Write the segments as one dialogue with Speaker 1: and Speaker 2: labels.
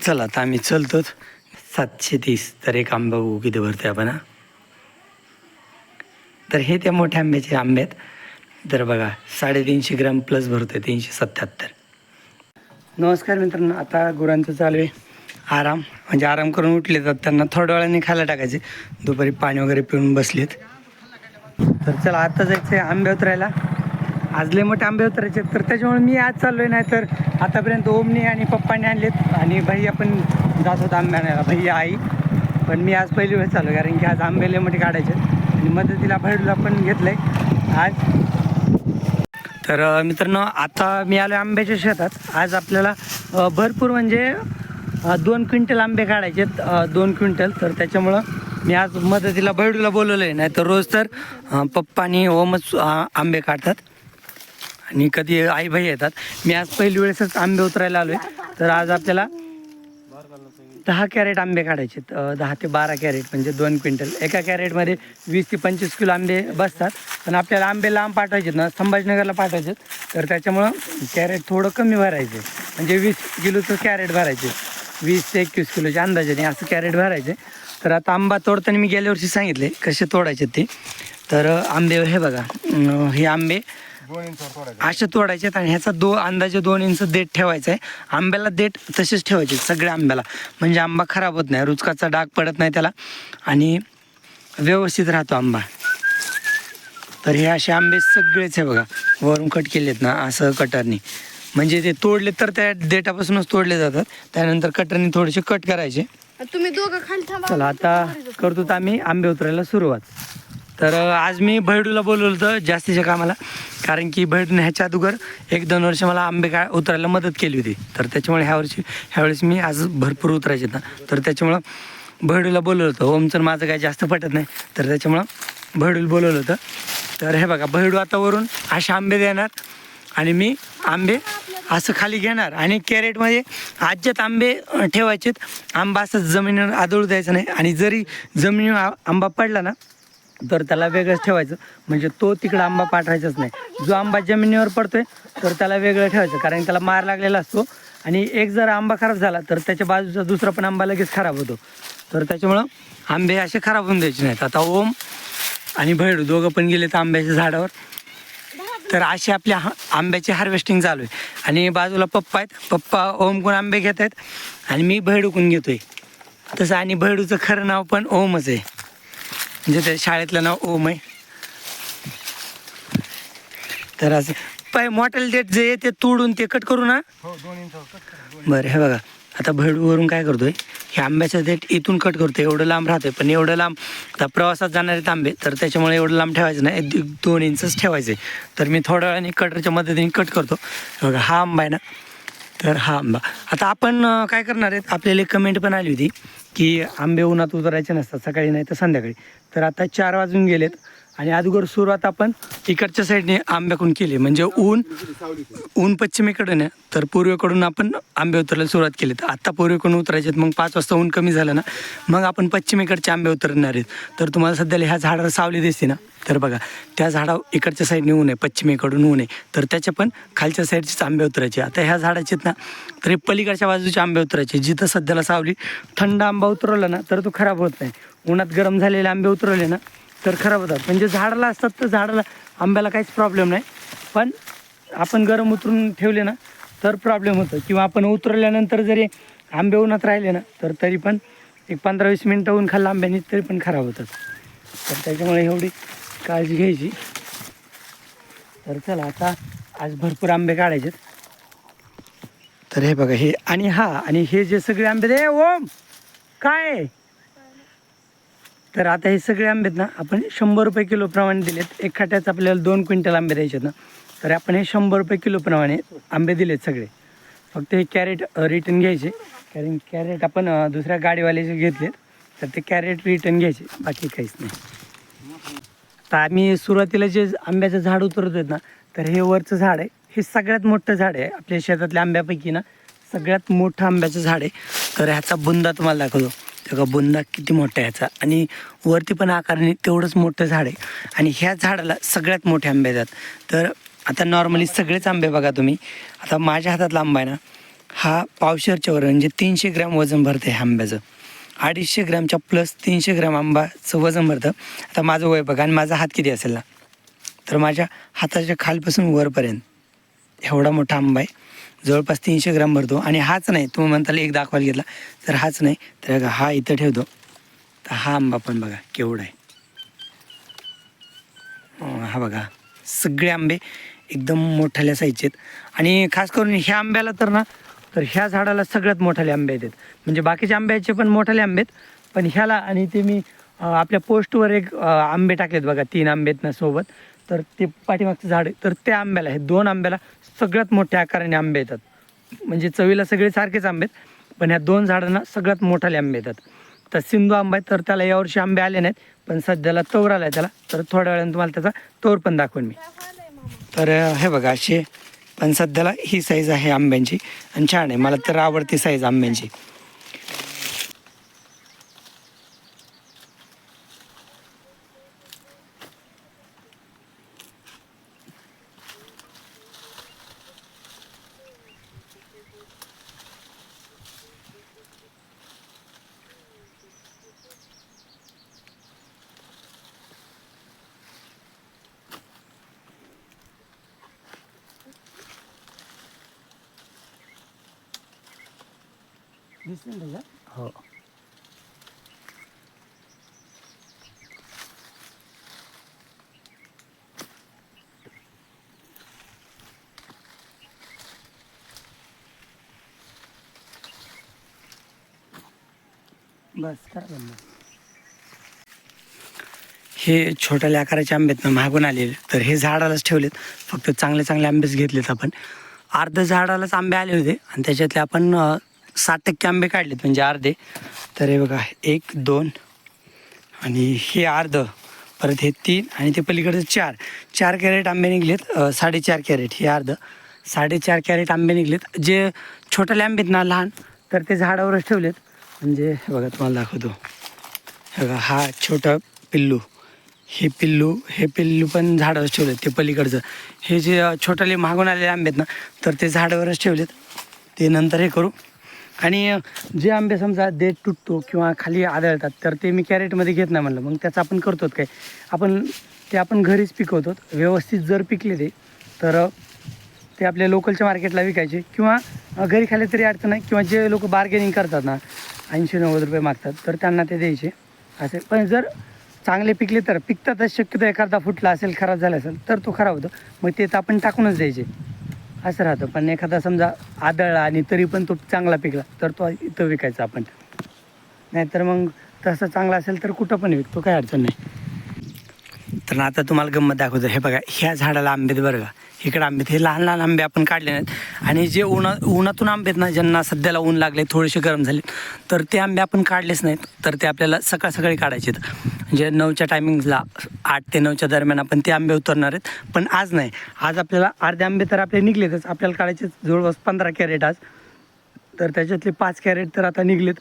Speaker 1: चला आता आम्ही चलतो 730. तर एक आंबा बघू किती भरते आपण हा. तर हे त्या मोठ्या आंब्याचे आंबे आहेत. तर बघा 350 ग्रॅम प्लस भरतोय 377. नमस्कार मित्रांनो, आता गुरांचं चालू आहे आराम. म्हणजे आराम करून उठले तर त्यांना थोड्या वेळाने खायला टाकायचे. दुपारी पाणी वगैरे पिऊन बसलेत. तर चला आता जायचं आहे आंबे उतरायला. आज लय मोठे आंबे उतरायचे. तर त्याच्यामुळे मी आज चाललो आहे. नाही तर आतापर्यंत ओमने आणि पप्पाने आणलेत आणि भैया पण जात होता आंबे आणायला, भैया आई. पण मी आज पहिली वेळेस चालू, कारण की आज आंबे लय मोठे काढायचे आणि मदतीला भैडूला पण घेतलं आहे आज. तर मित्रांनो, आता मी आलो आंब्याच्या शेतात. आज आपल्याला भरपूर म्हणजे 2 क्विंटल आंबे काढायचे आहेत, 2 क्विंटल. तर त्याच्यामुळं मी आज मदतीला भैडूला बोलवलं आहे. नाही तर रोज तर पप्पा आणि ओमच आंबे काढतात आणि कधी आई भाई येतात. मी आज पहिली वेळेसच आंबे उतरायला आलो आहे. तर आज आपल्याला 10 कॅरेट आंबे काढायचे आहेत, 10 ते 12 कॅरेट म्हणजे 2 क्विंटल. एका कॅरेटमध्ये 20 ते 25 किलो आंबे बसतात. पण आपल्याला आंबे लांब पाठवायचे ना, संभाजीनगरला पाठवायचे. तर त्याच्यामुळं कॅरेट थोडं कमी भरायचे, म्हणजे 20 किलोचं कॅरेट भरायचे, 20 ते 21 किलोच्या अंदाजाने असं कॅरेट भरायचे. तर आता आंबा तोडताना मी गेल्या वर्षी सांगितले कसे तोडायचे ते. तर आंबे हे बघा, हे आंबे असे तोडायचे आणि ह्याचा अंदाजे 2 इंच देठ ठेवायचा आहे. आंब्याला देठ तसेच ठेवायचे सगळ्या आंब्याला, म्हणजे आंबा खराब होत नाही, रुचकाचा डाग पडत नाही त्याला आणि व्यवस्थित राहतो आंबा. तर हे असे आंबे सगळेच आहे बघा, वरून कट केलेत ना असं कटरनी. म्हणजे ते तोडले तर त्या देठापासूनच तोडले जातात. त्यानंतर कटरनी थोडेसे कट करायचे.
Speaker 2: तुम्ही दोघं खाली थांबा.
Speaker 1: चला आता करतो तर आम्ही आंबे उतरायला सुरुवात. तर आज मी भैडूला बोलवलं होतं जास्तीच्या कामाला, कारण की भैडूने ह्याच्या अगोदर 1-2 वर्ष मला आंबे उतरायला मदत केली होती. तर त्याच्यामुळे ह्यावेळेस मी आज भरपूर उतरायचे ना, तर त्याच्यामुळं भैडूला बोलवलं होतं. ओमचं माझं काय जास्त पटत नाही, तर त्याच्यामुळं भैडूला बोलवलं होतं. तर हे बघा, भैडू आता वरून असे आंबे देणार आणि मी आंबे असं खाली घेणार आणि कॅरेटमध्ये आज्यात आंबे ठेवायचेत. आंबा असं जमिनीवर आदळू द्यायचा नाही आणि जरी जमिनीवर आंबा पडला ना तर त्याला वेगळंच ठेवायचं, म्हणजे तो तिकडं आंबा पाठवायचाच नाही. जो आंबा जमिनीवर पडतोय तर त्याला वेगळं ठेवायचं, कारण त्याला मार लागलेला असतो आणि एक जर आंबा खराब झाला तर त्याच्या बाजूचा दुसरा पण आंबा लगेच खराब होतो. तर त्याच्यामुळं आंबे असे खराब होऊन द्यायचे नाहीत. आता ओम आणि भैडू दोघं पण गेले तर आंब्याच्या झाडावर. तर अशी आपल्या आंब्याची हार्वेस्टिंग चालू आहे आणि बाजूला पप्पा आहेत. पप्पा ओमकडून आंबे घेत आहेत आणि मी भैडूकडून घेतोय तसं. आणि भैडूचं खरं नाव पण ओमच आहे, म्हणजे त्या शाळेतलं नाव ओम आहे. तर असं मोठ्याला देठ जे ते तोडून ते कट करू ना. बरं, हे बघा आता भैडूवरून काय करतोय, हे आंब्याचं देठ इथून कट करतोय. एवढं लांब राहतोय, पण एवढं लांब आता प्रवासात जाणार आहेत आंबे, तर त्याच्यामुळे एवढं लांब ठेवायचं नाही, 2 इंचच ठेवायचे. तर मी थोड्या वेळाने कटरच्या मदतीने कट करतो. बघा हा आंबा आहे ना, तर हा आंबा आता आपण काय करणार आहेत. आपल्याला कमेंट पण आली होती की आंबे उन्हात उतरायचे नसतात, सकाळी नाही तर संध्याकाळी. तर आता 4 वाजून गेलेत आणि अगोदर सुरुवात आपण इकडच्या साईडने आंब्याकडून केली, म्हणजे ऊन पश्चिमेकडून आहे, तर पूर्वेकडून आपण आंबे उतरायला सुरुवात केली. तर आत्ता पूर्वेकडून उतरायचे आहेत, मग 5 वाजता ऊन कमी झालं ना मग आपण पश्चिमेकडचे आंबे उतरणार आहेत. तर तुम्हाला सध्याला ह्या झाडावर सावली दिसते ना, तर बघा त्या झाडावर इकडच्या साईडने ऊन आहे, पश्चिमेकडून ऊन आहे, तर त्याच्या पण खालच्या साईडचेच आंबे उतरायचे. आता ह्या झाडाचे ना तरी पलीकडच्या बाजूचे आंबे उतरायचे, जिथं सध्याला सावली. थंड आंबा उतरवला ना तर तो खराब होत नाही. उन्हात गरम झालेले आंबे उतरवले ना तर खराब होतात. म्हणजे झाडाला असतात तर झाडाला आंब्याला काहीच प्रॉब्लेम नाही, पण आपण गरम उतरून ठेवले ना तर प्रॉब्लेम होतो. किंवा आपण उतरवल्यानंतर जरी आंबे उन्हात राहिले ना तर तरी पण एक 15-20 मिनटं ऊन खाल्लं आंब्याने तरी पण खराब होतात. तर त्याच्यामुळे एवढी काळजी घ्यायची. तर चला आता आज भरपूर आंबे काढायचे. तर हे बघा हे आणि हे जे सगळे आंबे दे ओम काय. तर आता हे सगळे आंबे ना आपण 100 रुपये किलो प्रमाणे दिलेत. एक खाट्यात आपल्याला 2 क्विंटल आंबे द्यायचे ना, तर आपण हे 100 रुपये किलो प्रमाणे आंबे दिलेत सगळे. फक्त हे कॅरेट रिटर्न घ्यायचे, कारण कॅरेट आपण दुसऱ्या गाडीवाल्याचे घेतलेत, तर ते कॅरेट रिटर्न घ्यायचे, बाकी काहीच नाही. तर आम्ही सुरुवातीला जे आंब्याचं झाड उतरत आहेत ना, तर हे वरचं झाड आहे, हे सगळ्यात मोठं झाड आहे आपल्या शेतातल्या आंब्यापैकी ना, सगळ्यात मोठं आंब्याचं झाड आहे. तर ह्याचा बुंदा तुम्हाला दाखवतो. तेव्हा बुंदा किती मोठा आहे ह्याचा, आणि वरती पण आकाराने तेवढंच मोठं झाड आहे. आणि ह्या झाडाला सगळ्यात मोठे आंबे येतात. तर आता नॉर्मली सगळेच आंबे बघा तुम्ही, आता माझ्या हातातला आंबा आहे ना, हा पावशेरच्या वर म्हणजे 300 ग्रॅम वजन भरतं ह्या आंब्याचं. 250 ग्रॅमच्या प्लस 300 ग्रॅम आंबाचं वजन भरतं. आता माझं वय बघा आणि माझा हात किती असेल ना, तर माझ्या हाताच्या खालपासून वरपर्यंत एवढा मोठा आंबा आहे. जवळपास 300 ग्रॅम भरतो. आणि हाच नाही, तुम्ही म्हणताल एक दाखवायला घेतला, तर हाच नाही, तर बघा हा इथं ठेवतो, तर हा आंबा पण बघा केवढा आहे. हा बघा सगळे आंबे एकदम मोठ्याल्या साईजचे आहेत. आणि खास करून ह्या आंब्याला तर ना, तर ह्या झाडाला सगळ्यात मोठाले आंबे आहेत. म्हणजे बाकीच्या आंब्याचे पण मोठाले आंबे आहेत, पण ह्याला आणि ते मी आपल्या पोस्टवर एक आंबे टाकलेत बघा, 3 आंबे आहेत ना सोबत, तर ते पाठीमागचं झाड आहे, तर त्या आंब्याला, हे 2 आंब्याला सगळ्यात मोठ्या आकाराने आंबे येतात. म्हणजे चवीला सगळे सारखेच आंबे आहेत, पण ह्या 2 झाडांना सगळ्यात मोठाले आंबे येतात. तर सिंधू आंबा आहे, तर त्याला यावर्षी आंबे आले नाहीत, पण सध्याला तोर आला आहे त्याला, तर थोड्या वेळाने तुम्हाला त्याचा तोर पण दाखवेन मी. तर हे बघा असे, पण सध्याला ही साईज आहे आंब्यांची आणि छान आहे, मला तर आवडती साईज आंब्यांची. हो. बस करा बंद. हे छोट्याल्या आकाराचे आंबे आहेत ना, मागून आलेले, तर हे झाडालाच ठेवलेत. फक्त चांगले चांगले आंबेच घेतलेत आपण. अर्ध झाडालाच आंबे आले होते आणि त्याच्यातले आपण 60% आंबे काढलेत, म्हणजे अर्धे. तर हे बघा 1 2 आणि हे अर्ध, परत हे 3 आणि ते पलीकडे 4 कॅरेट आंबे निघलेत. 4.5 कॅरेट हे अर्ध, 4.5 कॅरेट आंबे निघलेत. जे छोट्याले आंबे आहेत ना लहान, तर ते झाडावरच ठेवलेत. म्हणजे हे बघा तुम्हाला दाखवतो, हे बघा हा छोटा पिल्लू, हे पिल्लू पण झाडावरच ठेवलेत. ते पलीकडचं हे जे छोटाले मागून आलेले आंबे आहेत ना, तर ते झाडावरच ठेवलेत. ते नंतर हे करू. आणि जे आंबे समजा देठ तुटतो किंवा खाली आदळतात, तर ते मी कॅरेटमध्ये घेत नाही म्हणलं. मग त्याचं आपण करतो काय, आपण घरीच पिकवतो. व्यवस्थित जर पिकले ते, तर ते आपल्या लोकलच्या मार्केटला विकायचे किंवा घरी खाल्ले तरी अडचण नाही. किंवा जे लोक बार्गेनिंग करतात ना, 80-90 रुपये मागतात, तर त्यांना ते द्यायचे असे. पण जर चांगले पिकले तर पिकतातच, शक्यतो एखादा फुटला असेल, खराब झाला असेल, तर तो खराब होतो, मग ते तर आपण टाकूनच द्यायचे, असं राहतं. पण एखादा समजा आदळला आणि तरी पण तो चांगला पिकला, तर तो इथं विकायचा आपण. नाहीतर मग तसं चांगला असेल तर कुठं पण विकतो, काही अडचण नाही. तर आता तुम्हाला गंमत दाखवतो. हे बघा ह्या झाडाला आंबे आहेत बरं का, इकडे आंबे, हे लहान लहान आंबे आपण काढले नाहीत. आणि जे उन्हातून आंबे आहेत ना, ज्यांना सध्याला ऊन लागले, थोडेसे गरम झाले, तर ते आंबे आपण काढलेच नाहीत. तर ते आपल्याला सकाळी काढायचे आहेत. म्हणजे 9च्या टायमिंगला, 8 ते 9च्या दरम्यान आपण ते आंबे उतरणार आहेत. पण आज नाही, आज आपल्याला अर्धे आंबे तर आपले निघलेतच. आपल्याला काढायचे जवळपास 15 कॅरेट आज, तर त्याच्यातले 5 कॅरेट तर आता निघलेत.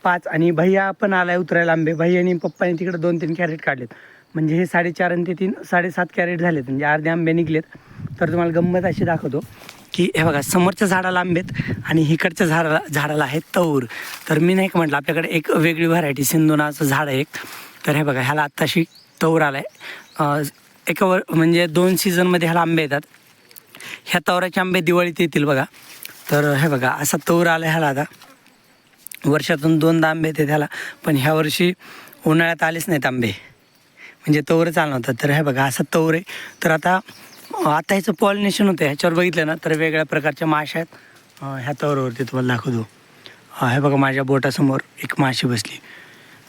Speaker 1: 5 आणि भैया पण आलाय उतरायला आंबे. भैया आणि पप्पाने तिकडे 2-3 कॅरेट काढलेत. म्हणजे हे 4.5 आणि ते 3 7.5 कॅरेट झालेत, म्हणजे अर्धे आंबे निघलेत. तर तुम्हाला गंमत अशी दाखवतो की हे बघा समोरच्या झाडाला आंबेत आणि इकडच्या झाडाला आहे तौर. तर मी नाही का म्हटलं, आपल्याकडे एक वेगळी व्हरायटी सिंधू नावाचं झाड आहे एक. तर हे बघा ह्याला आत्ताशी तौर आला आहे. म्हणजे 2 सीझनमध्ये ह्याला आंबे येतात. ह्या तौराचे आंबे दिवाळीत येतील बघा. तर हे बघा असा तौर आला ह्याला. आता वर्षातून 2दा आंबे येते त्याला, पण ह्या वर्षी उन्हाळ्यात आलेच नाहीत आंबे, म्हणजे तवरच आलं नव्हतं. तर हे बघा असा तवर आहे. तर आता ह्याचं पॉलिनेशन होतं. ह्याच्यावर बघितलं ना, तर वेगळ्या प्रकारच्या माश्या आहेत ह्या तवरवरती. तुम्हाला दाखवतो, हे बघा माझ्या बोटासमोर एक माशी बसली.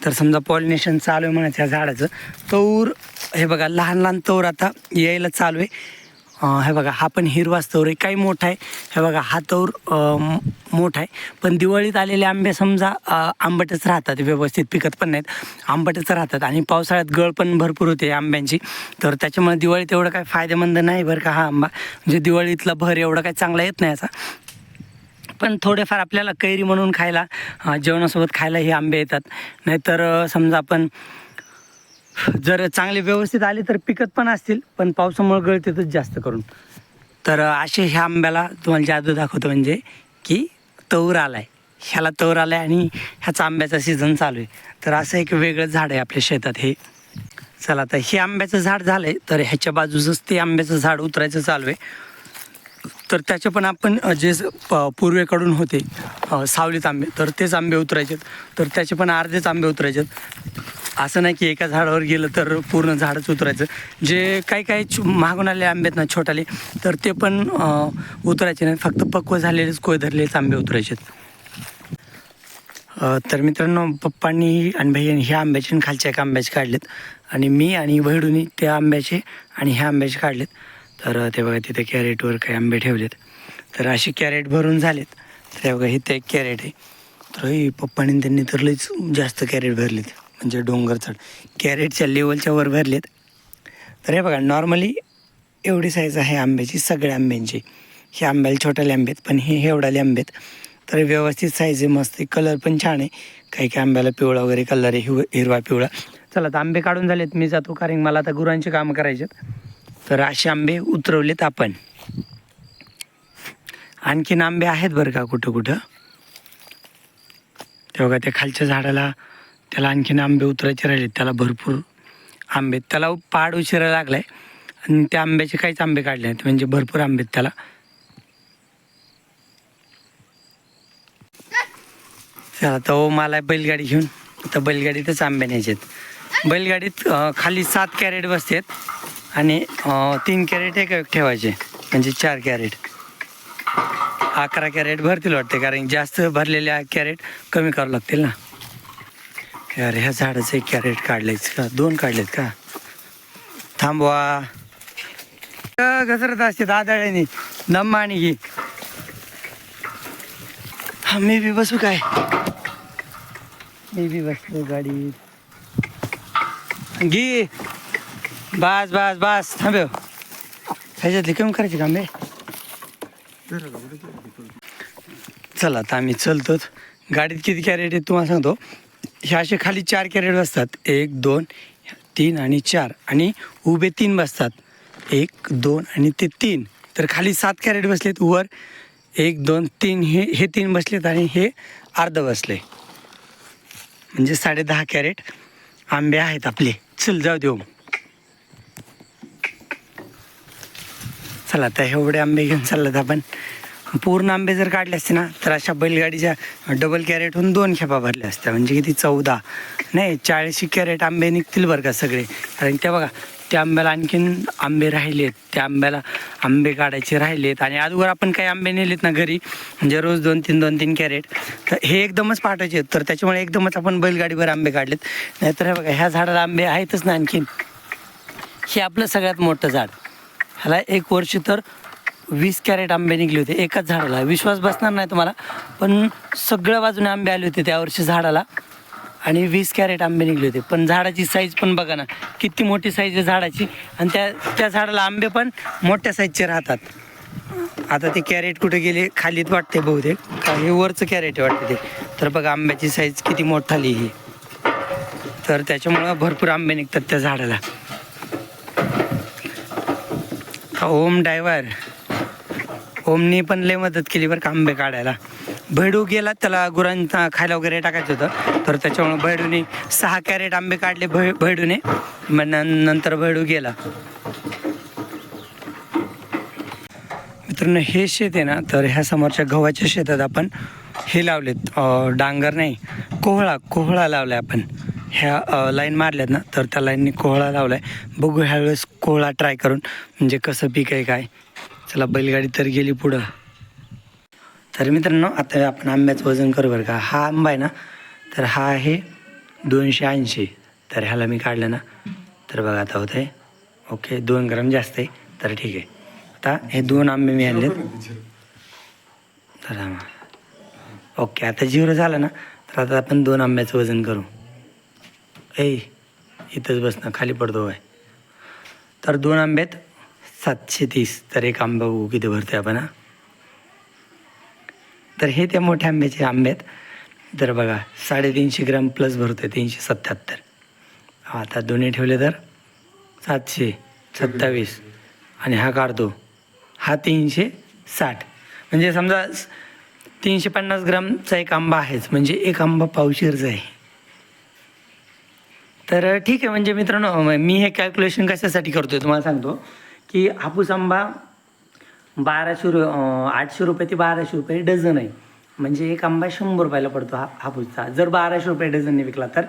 Speaker 1: तर समजा पॉलिनेशन चालू आहे म्हणायचं ह्या झाडाचं. तौर हे बघा लहान लहान तौर आता यायला चालू आहे. हे बघा हा पण हिरवाच तौर आहे, काही मोठा आहे. हे बघा हा तौर मोठा आहे. पण दिवाळीत आलेले आंबे समजा आंबटच राहतात, व्यवस्थित पिकत पण नाहीत, आंबटच राहतात. आणि पावसाळ्यात गळ पण भरपूर होते आंब्यांची. तर त्याच्यामुळे दिवाळीत एवढं काही फायदेमंद नाही बरं का हा आंबा. म्हणजे दिवाळीतला भर एवढा काही चांगला येत नाही याचा. पण थोडेफार आपल्याला कैरी म्हणून खायला, जेवणासोबत खायला हे आंबे येतात. नाहीतर समजा आपण जर चांगले व्यवस्थित आले तर पिकत पण असतील, पण पावसामुळे गळतेतच जास्त करून. तर असे ह्या आंब्याला तुम्हाला जादू दाखवतो, म्हणजे की तौर आला आहे, ह्याला तौर आला आहे आणि ह्याचा आंब्याचा सीझन चालू आहे. तर असं एक वेगळं झाड आहे आपल्या शेतात हे. चला आता हे आंब्याचं झाड झालं आहे, तर ह्याच्या बाजूचंच ते आंब्याचं झाड उतरायचं चालू आहे. तर त्याचे पण आपण जे पूर्वेकडून होते सावलीत आंबे, तर तेच आंबे उतरायचे. तर त्याचे पण अर्धेच आंबे उतरायचे. असं नाही की एका झाडावर गेलं तर पूर्ण झाडच उतरायचं. जे काही मागून आलेले आंबे आहेत ना छोटाले, तर ते पण उतरायचे नाही, फक्त पक्व झालेलेच कोयधरलेच आंबे उतरायचे. तर मित्रांनो, पप्पांनी आणि भैयानी ह्या आंब्याचे आणि खालच्या एका आंब्याचे काढलेत आणि मी आणि बहिडूनी त्या आंब्याचे आणि ह्या आंब्याचे काढलेत. तर ते बघा तिथे कॅरेटवर काही आंबे ठेवलेत. तर असे कॅरेट भरून झालेत. तर हे बघा इथे एक कॅरेट आहे. तर हे पप्पांनी त्यांनी तर लईच जास्त कॅरेट भरलेत, म्हणजे डोंगर चढ कॅरेटच्या लेवलच्या वर भरलेत. तर हे बघा नॉर्मली एवढी साईज आहे आंब्याची, सगळ्या आंब्यांची. हे आंब्याला छोट्याले आंबे आहेत, पण हे एवढाले आंबे आहेत. तर व्यवस्थित साईज आहे, मस्त आहे, कलर पण छान आहे. काही आंब्याला पिवळा वगैरे कलर आहे, हिरवा पिवळा. चला तर आंबे काढून झालेत, मी जातो कारण मला आता गुरांची कामं करायचे. तर असे आंबे उतरवलेत आपण. आणखीन आंबे आहेत बरं का कुठं कुठं. ते बघा त्या खालच्या झाडाला, त्याला आणखीन आंबे उतरायचे राहिलेत. त्याला भरपूर आंबे, त्याला पाड उशिरा लागलाय आणि त्या आंब्याचे काहीच आंबे काढले नाहीत, म्हणजे भरपूर आंबे आहेत त्याला. चला तर मला बैलगाडी घेऊन तर बैलगाडीतच आंबे न्यायचेत. बैलगाडीत खाली 7 कॅरेट बसतात आणि 3 कॅरेट एक ठेवायचे, म्हणजे 4 कॅरेट. 11 कॅरेट भरतील वाटते, कारण जास्त भरलेल्या कॅरेट कमी करावं लागतील ना. अरे ह्या झाडाचं 1 कॅरेट काढलेच का, 2 काढलेत का? थांबवा, घसरत असते दादाळ्यानी नम्मा आणि घे. हा मी बी बसू काय? मी बी बसलो गाडीत. घे बस बस बस थांबव. ह्याच्यातले कमी करायचे काम आहे. चला आता आम्ही चलतोच. गाडीत किती कॅरेट आहेत तुम्हाला सांगतो. हे असे खाली 4 कॅरेट बसतात, 1 2 3 आणि 4, आणि उभे 3 बसतात, 1 2 आणि ते 3. तर खाली 7 कॅरेट बसलेत, वर 1 2 3 हे 3 बसलेत आणि हे अर्ध बसले, म्हणजे 10.5 कॅरेट आंबे आहेत आपले. चल जाऊ देऊ. चला आता एवढे आंबे घेऊन चाललात आपण. पूर्ण आंबे जर काढले असते ना, तर अशा बैलगाडीच्या डबल कॅरेटहून 2 खेपा भरल्या असत्या, म्हणजे किती 14 नाही 40 कॅरेट आंबे निघतील बरं का सगळे. कारण त्या बघा त्या आंब्याला आणखीन आंबे राहिलेत, त्या आंब्याला आंबे काढायचे राहिलेत. आणि अगोदर आपण काही आंबे नेलेत ना घरी, म्हणजे रोज 2-3 कॅरेट, तर हे एकदमच पाठायचे. तर त्याच्यामुळे एकदमच आपण बैलगाडीवर आंबे काढलेत. नाहीतर हे बघा ह्या झाडाला आंबे आहेतच ना आणखीन. हे आपलं सगळ्यात मोठं झाड, ह्याला 1 वर्ष तर 20 कॅरेट आंबे निघले होते एकाच झाडाला. विश्वास बसणार नाही तुम्हाला, पण सगळ्या बाजूने आंबे आले होते त्या वर्षी झाडाला, आणि 20 कॅरेट आंबे निघले होते. पण झाडाची साईज पण बघा ना, किती मोठी साईज आहे झाडाची. आणि त्या झाडाला आंबे पण मोठ्या साईजचे राहतात. आता ते कॅरेट कुठे गेले खालीत वाटते बहुतेक, का हे वरचं कॅरेट वाटते ते. तर बघा आंब्याची साईज किती मोठाली ही. तर त्याच्यामुळं भरपूर आंबे निघतात त्या झाडाला. ओम ड्रायव्हर, ओमनी पण लय मदत केली बरं का आंबे काढायला. भैडू गेला, त्याला गुरांना खायला वगैरे टाकायचं होतं, तर त्याच्यामुळे भैडूने 6 कॅरेट आंबे काढले भैडूने. मग नंतर भैडू गेला. मित्रांनो हे शेत आहे ना, तर ह्या समोरच्या गव्हाच्या शेतात आपण हे लावलेत, डांगर नाही कोहळा लावलाय आपण. ह्या लाईन मारल्यात ना, तर त्या लाईननी कोहळा लावलाय. बघू ह्यावेळेस कोहळा ट्राय करून, म्हणजे कसं पीक आहे काय. चला बैलगाडी तर गेली पुढं. तर मित्रांनो आता आपण आंब्याचं वजन करू बरं का. हा आंबा आहे ना, तर हा आहे 280. तर ह्याला मी काढलं ना, तर बघा आता होतं आहे ओके 2 ग्राम जास्त आहे, तर ठीक आहे. आता हे 2 आंबे मी आणलेत. तर ओके आता 0 झालं ना, तर आता आपण 2 आंब्याचं वजन करू. इथंच बसणं, खाली पडतो आहे. तर 2 आंब्यात 730. तर एक आंबा बघू किती भरते आपण. तर हे त्या मोठ्या आंब्याचे आंबे आहेत. तर बघा 350 ग्राम प्लस भरतो, 377. आता दोन्ही ठेवले तर 727. आणि हा काढतो, हा 360. म्हणजे समजा 350 ग्रामचा एक आंबा आहेच, म्हणजे एक आंबा पावशेरचा आहे. तर ठीक आहे. म्हणजे मित्रांनो, मी हे कॅल्क्युलेशन कशासाठी करतोय तुम्हाला सांगतो, की हापूस आंबा 800 रुपये ते 1200 रुपये डझन आहे. म्हणजे एक आंबा 100 रुपयाला पडतो हापूसचा, जर 1200 रुपये डझनने विकला तर.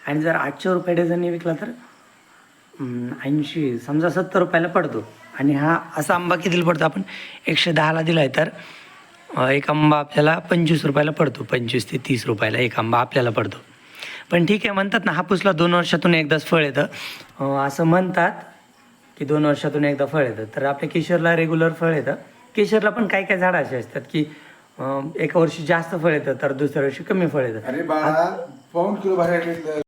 Speaker 1: आणि जर 800 रुपये डझनने विकला तर 80 समजा 70 रुपयाला पडतो. आणि हा असा आंबा कितीला पडतो, आपण 110ला दिला आहे तर एक आंबा आपल्याला 25 रुपयाला पडतो. 25 ते 30 रुपयाला एक आंबा आपल्याला पडतो. पण ठीक आहे, म्हणतात ना हापूसला 2 वर्षातून एकदाच फळ येतं, असं म्हणतात की 2 वर्षातून एकदा फळ येतं. तर आपल्या केशरला रेग्युलर फळ येतं. केशरला पण काही काही झाडं अशी असतात की एका वर्षी जास्त फळ येतं तर दुसऱ्या वर्षी कमी फळ येतं.
Speaker 3: अरे बाळा, पाऊण किलो बाहेर घेतलं.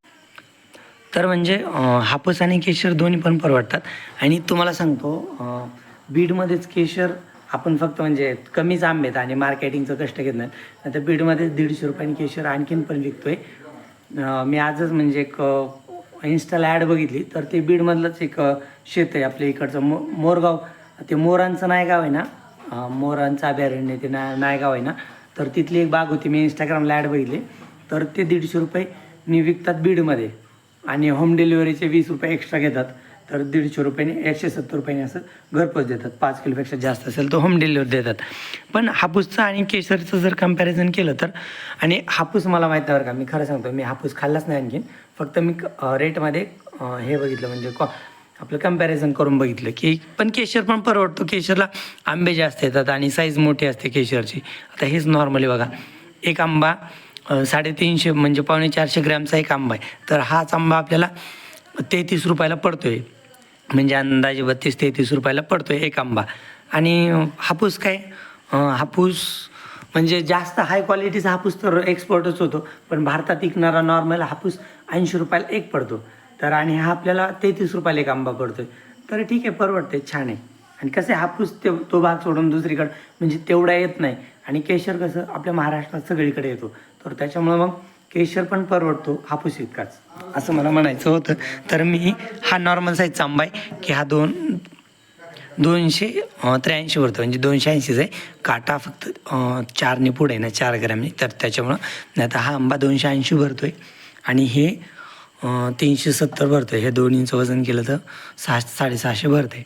Speaker 1: तर म्हणजे हापूस आणि केशर दोन्ही पण परवडतात. आणि तुम्हाला सांगतो, बीडमध्येच केशर आपण फक्त म्हणजे कमीच आंबे आहेत आणि मार्केटिंगचं कष्ट घेत नाही, तर बीडमध्ये 150 रुपयाने केशर आणखीन पण विकतोय. मी आजच म्हणजे एक इन्स्टाला ॲड बघितली, तर ते बीडमधलंच एक शेत आहे आपल्या इकडचं मोरगाव, ते मोरांचं नायगाव आहे ना, मोरांचं अभयारण्य ते नायगाव आहे ना, तर तिथली एक बाग होती. मी इंस्टाग्रामला ॲड बघितली, तर ते 150 रुपये विकतात बीडमध्ये. आणि होम डिलिव्हरीचे 20 रुपये एक्स्ट्रा घेतात. तर 150 रुपयाने 170 रुपयाने असं घरपोच देतात. 5 किलोपेक्षा जास्त असेल तर होम डिलिव्हरी देतात. पण हापूसचं आणि केशरचं जर कम्पॅरिझन केलं तर, आणि हापूस मला माहीत नाही बरं का, मी खरं सांगतो, मी हापूस खाल्लाच नाही आणखीन. फक्त मी रेटमध्ये हे बघितलं, म्हणजे आपलं कम्पॅरिझन करून बघितलं की, पण केशर पण परवडतो. केशरला आंबे जास्त येतात आणि साईज मोठी असते केशरची. आता हेच नॉर्मली बघा, एक आंबा 350 म्हणजे 450 ग्रॅमचा एक आंबा आहे. तर हाच आंबा आपल्याला 33 रुपयाला पडतो आहे, म्हणजे अंदाजे 32-33 रुपयाला पडतो आहे एक आंबा. आणि हापूस काय, हापूस म्हणजे जास्त हाय क्वालिटीचा हापूस तर एक्सपोर्टच होतो, पण भारतात विकणारा नॉर्मल हापूस 80 रुपयाला एक पडतो. तर आणि हा आपल्याला 33 रुपयाला एक आंबा पडतो आहे. तर ठीक आहे, परवडते, छान आहे. आणि कसं आहे, हापूस तो भाग सोडून दुसरीकडं म्हणजे तेवढा येत नाही. आणि केशर कसं आपल्या महाराष्ट्रात सगळीकडे येतो, तर त्याच्यामुळं मग केशर पण परवडतो हापूस इतकाच, असं मला म्हणायचं होतं. तर मी हा नॉर्मल साईजचा आंबा आहे की हा 283 भरतो, म्हणजे 280 आहे. काटा फक्त 4ने पुढे ना, 4 ग्रॅमने, तर त्याच्यामुळं. नाही तर हा आंबा 280 भरतो आहे. आणि हे 370 भरतो आहे. हे दोन्हीचं वजन केलं तर 600-650 भरते.